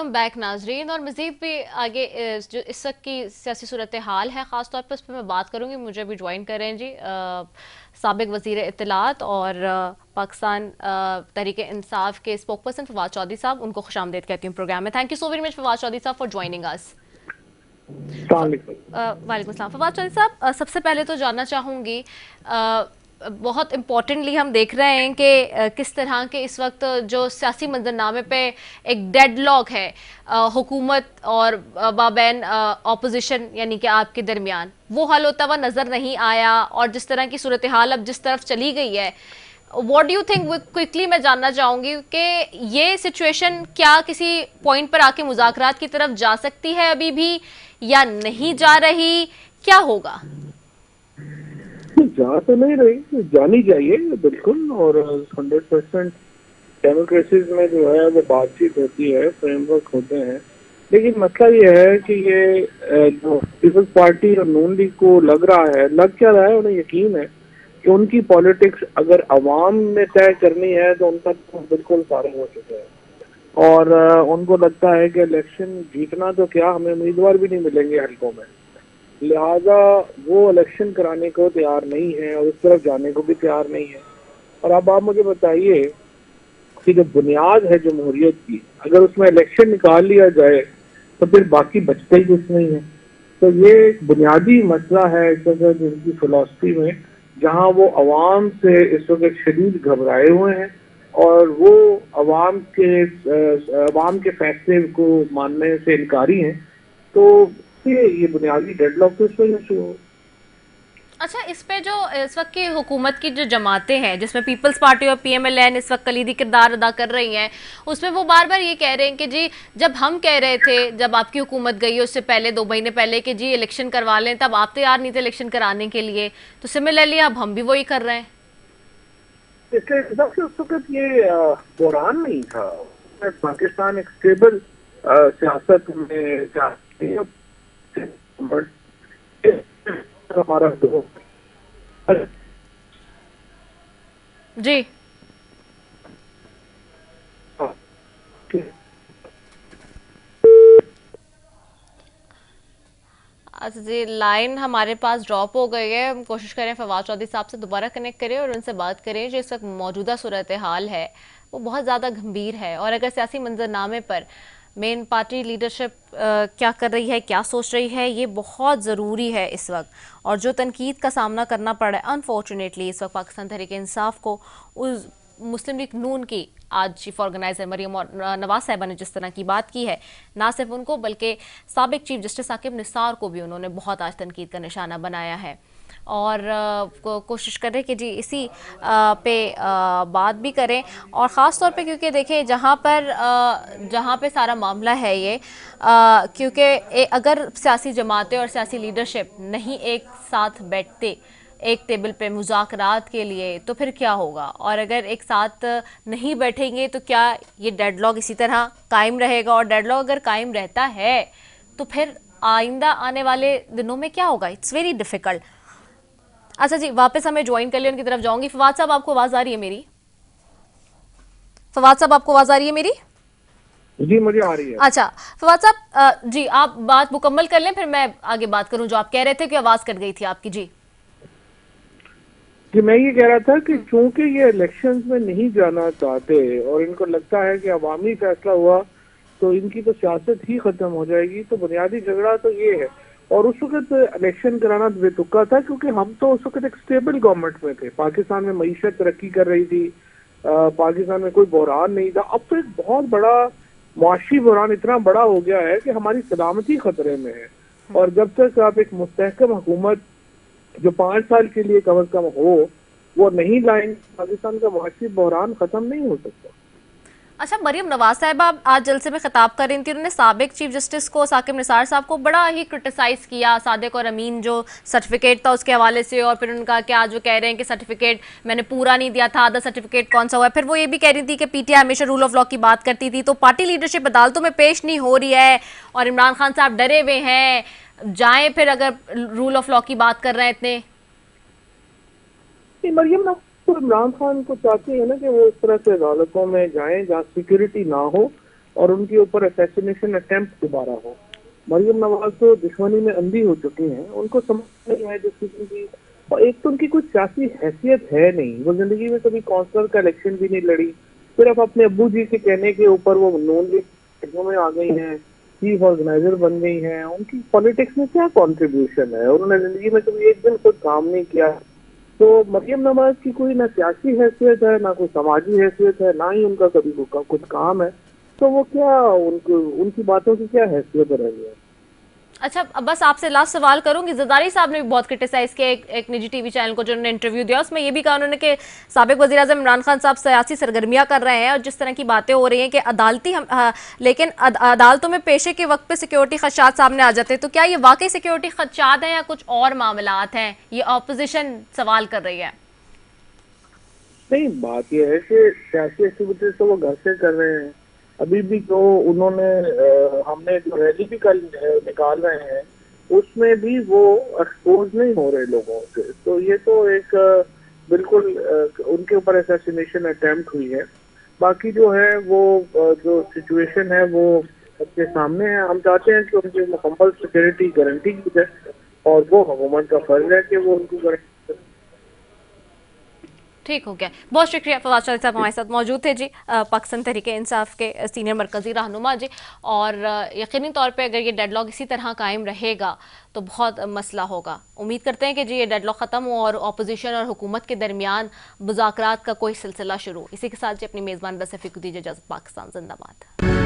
Welcome back नाजरीन। और मज़ीद भी आगे जो इस वक्त की सियासी सूरत हाल है ख़ास तौर पर उस पर मैं बात करूँगी। मुझे भी ज्वाइन करें जी साबिक वज़ीर इत्तलात और पाकिस्तान तहरीक इंसाफ के स्पोक पर्सन फवाद चौधरी साहब, उनको खुशामदीद कहती हूँ प्रोग्राम में। Thank you so very much Fawad Chaudhry साहब फॉर ज्वाइनिंग अस। वालेकुम अस्सलाम फवाद चौधरी साहब, सबसे पहले तो जानना चाहूँगी, बहुत इम्पॉर्टेंटली हम देख रहे हैं कि किस तरह के इस वक्त जो सियासी मंजरनामे पे एक डेडलॉक है हुकूमत और बाबैन ऑपोजिशन यानी कि आपके दरमियान, वो हल होता हुआ नज़र नहीं आया। और जिस तरह की सूरत हाल अब जिस तरफ चली गई है, what do you think, quickly मैं जानना चाहूँगी कि ये सिचुएशन क्या किसी पॉइंट पर आके मुज़ाकरात की तरफ जा सकती है अभी भी या नहीं जा रही, क्या होगा? जा तो नहीं रही, जानी चाहिए बिल्कुल। और 100% डेमोक्रेसीज में जो है वो बातचीत होती है, फ्रेमवर्क होते हैं। लेकिन मसला ये है कि ये जो पीपल्स पार्टी और नून लीग को लग रहा है, लग क्या रहा है, उन्हें यकीन है कि उनकी पॉलिटिक्स अगर अवाम ने तय करनी है तो उनका तो बिल्कुल फारिग हो चुके हैं। और उनको लगता है कि इलेक्शन जीतना तो क्या, हमें उम्मीदवार भी नहीं मिलेंगे हल्कों में, लिहाजा वो इलेक्शन कराने को तैयार नहीं है और उस तरफ जाने को भी तैयार नहीं है। और अब आप मुझे बताइए कि जो बुनियाद है जमहूरियत की, अगर उसमें इलेक्शन निकाल लिया जाए तो फिर बाकी बचता ही कुछ नहीं है। तो ये एक बुनियादी मसला है इस वक्त जिनकी फिलॉसफी में, जहाँ वो अवाम से इस वक्त शदीद घबराए हुए हैं और वो अवाम के फैसले को मानने से इनकारी हैं। तो ये बुनियादी डेडलॉक तो इस वजह से हो। अच्छा, इस पे जो इस वक्त की हुकूमत की जो जमातें हैं जिसमें पीपल्स पार्टी और पीएमएलएन इस वक्त कलीदी किरदार अदा कर रही हैं, उसमें वो बार बार ये कह रहे हैं कि जी जब हम कह रहे थे, जब आपकी हुकूमत गई उससे पहले 2 महीने पहले कि जी इलेक्शन करवा लें, तब आप तैयार नहीं थे इलेक्शन कराने के लिए। तो सिमिलरली अब हम भी वही कर रहे हैं। इसलिए उस वक्त ये बहरान नहीं था। पाकिस्तान एक स्टेबल सियासत में हमारा जी अच्छा जी, लाइन हमारे पास ड्रॉप हो गई है। हम कोशिश करें फवाद चौधरी साहब से दोबारा कनेक्ट करें और उनसे बात करें। जो इस वक्त मौजूदा सूरत हाल है वो बहुत ज़्यादा गंभीर है, और अगर सियासी मंजरनामे पर मेन पार्टी लीडरशिप क्या कर रही है, क्या सोच रही है, ये बहुत ज़रूरी है इस वक्त। और जो तनकीद का सामना करना पड़ रहा है अनफॉर्चुनेटली इस वक्त पाकिस्तान तहरीक इंसाफ को, उस मुस्लिम लीग नून की आज चीफ ऑर्गेनाइजर मरियम और नवाज साहिबा ने जिस तरह की बात की है, ना सिर्फ उनको बल्कि साबिक चीफ जस्टिस साकिब निसार को भी उन्होंने बहुत आज तनकीद का निशाना बनाया है। और कोशिश करें कि जी इसी पे बात भी करें। और ख़ास तौर पे क्योंकि देखें जहाँ पे सारा मामला है ये, क्योंकि अगर सियासी जमातें और सियासी लीडरशिप नहीं एक साथ बैठते एक टेबल पे मुज़ाकरात के लिए, तो फिर क्या होगा? और अगर एक साथ नहीं बैठेंगे तो क्या ये डेडलॉक इसी तरह कायम रहेगा? और डेडलॉक अगर कायम रहता है तो फिर आइंदा आने वाले दिनों में क्या होगा? It's very difficult. अच्छा जी, वापस हमें ज्वाइन कर लिया, उनकी तरफ जाऊंगी। फवाद साहब, आपको आवाज़ आ रही है मेरी? फवाद साहब, आपको आवाज़ आ रही है मेरी? जी, मुझे आ रही है। अच्छा फवाद साहब, जी आप बात मुकम्मल कर लें, फिर मैं आगे बात करूं। जो आप कह रहे थे कि आवाज़ कट गई थी आपकी। जी मैं ये कह रहा था कि चूंकि ये इलेक्शंस में नहीं जाना चाहते और इनको लगता है कि अवामी फैसला हुआ तो इनकी तो सियासत ही खत्म हो जाएगी, तो बुनियादी झगड़ा तो ये है। और उस वक्त इलेक्शन कराना बेतुका था क्योंकि हम तो उस वक्त एक स्टेबल गवर्नमेंट में थे, पाकिस्तान में मईशत तरक्की कर रही थी, पाकिस्तान में कोई बहरान नहीं था। अब तो एक बहुत बड़ा मुआशी बहरान इतना बड़ा हो गया है कि हमारी सलामती खतरे में है। और जब तक आप एक मुस्तहकम हुकूमत जो 5 साल के लिए कम अज कम हो वो नहीं लाएंगे, पाकिस्तान का मुआशी बहरान खत्म नहीं हो सकता। अच्छा, मरियम नवाज साहिबा आज जलसे में खिताब कर रही थी, उन्होंने साबिक चीफ जस्टिस को साकिब निसार साहब को बड़ा ही क्रिटिसाइज किया, सादिक और अमीन जो सर्टिफिकेट था उसके हवाले से। और फिर उनका कि आज वो कह रहे हैं कि सर्टिफिकेट मैंने पूरा नहीं दिया था, आधा सर्टिफिकेट कौन सा हुआ है। फिर वो ये भी कह रही थी कि पीटीआई हमेशा रूल ऑफ लॉ की बात करती थी, तो पार्टी लीडरशिप अदालतों में पेश नहीं हो रही है और इमरान खान साहब डरे हुए हैं, जाएं फिर अगर रूल ऑफ लॉ की बात कर रहे हैं इतने। मरियम नवाज तो इमरान खान को चाहते हैं ना कि वो इस तरह से अदालतों में जाएं जहाँ सिक्योरिटी ना हो और उनके ऊपर असैसिनेशन अटेम्प्ट दोबारा हो। मरियम नवाज तो दुश्मनी में अंधी हो चुकी हैं, उनको समझ नहीं है जिस किस्म की, और एक तो उनकी कुछ सियासी हैसियत है नहीं, वो जिंदगी में कभी काउंसलर का इलेक्शन भी नहीं लड़ी, सिर्फ अपने अब्बू जी के कहने के ऊपर वो नून लीग में आ गई हैं, चीफ ऑर्गेनाइजर बन गई हैं। उनकी पॉलिटिक्स में क्या कंट्रीब्यूशन है, उन्होंने जिंदगी में कभी एक दिन खुद काम नहीं किया। तो मरियम नवाज की कोई ना सियासी हैसियत है, ना कोई समाजी हैसियत है, ना ही उनका कभी कुछ काम है। तो वो क्या, उनको उनकी बातों की क्या हैसियत रही है। अच्छा, अब बस आपसे लास्ट सवाल करूंगी। जरदारी साहब ने भी बहुत क्रिटिसाइज किया एक निजी टीवी चैनल को, जिन्होंने इंटरव्यू दिया, उसमें ये भी कहा उन्होंने कि साबिक वज़ीर आज़म इमरान खान साहब सियासी सरगर्मियां कर रहे हैं, और जिस तरह की बातें हो रही हैं कि अदालती लेकिन अदालतों में पेशे के वक्त पे सिक्योरिटी खदशात सामने आ जाते हैं। तो क्या ये वाकई सिक्योरिटी खदशात हैं या कुछ और मामलात हैं, ये ऑपोजिशन सवाल कर रही है। नहीं, बात यह है कि सियासी एक्टिविटीज तो वो घर से कर रहे हैं। अभी भी जो उन्होंने हमने जो रैली भी कल निकाल रहे हैं, उसमें भी वो एक्सपोज नहीं हो रहे लोगों से। तो ये तो एक बिल्कुल उनके ऊपर असैसिनेशन अटेम्प्ट हुई है। बाकी जो है वो जो सिचुएशन है वो सबके सामने है। हम चाहते हैं कि उनकी मुकम्मल सिक्योरिटी गारंटी की जाए, और वो हुकूमत का फर्ज है कि वो उनको गारंटी। ठीक हो गया, बहुत शुक्रिया। फवाद चौधरी साहब हमारे साथ मौजूद थे जी, पाकिस्तान तहरीक इंसाफ के सीनियर मरकजी रहनुमा जी। और यकीनी तौर पे अगर ये डेडलॉक इसी तरह कायम रहेगा तो बहुत मसला होगा। उम्मीद करते हैं कि जी ये डेडलॉक ख़त्म हो और अपोजिशन और हुकूमत के दरमियान मुज़ाकरात का कोई सिलसिला शुरू। इसी के साथ जी अपनी मेज़बान बस रफ़ीक को दीजिए इजाज़त। पाकिस्तान जिंदाबाद।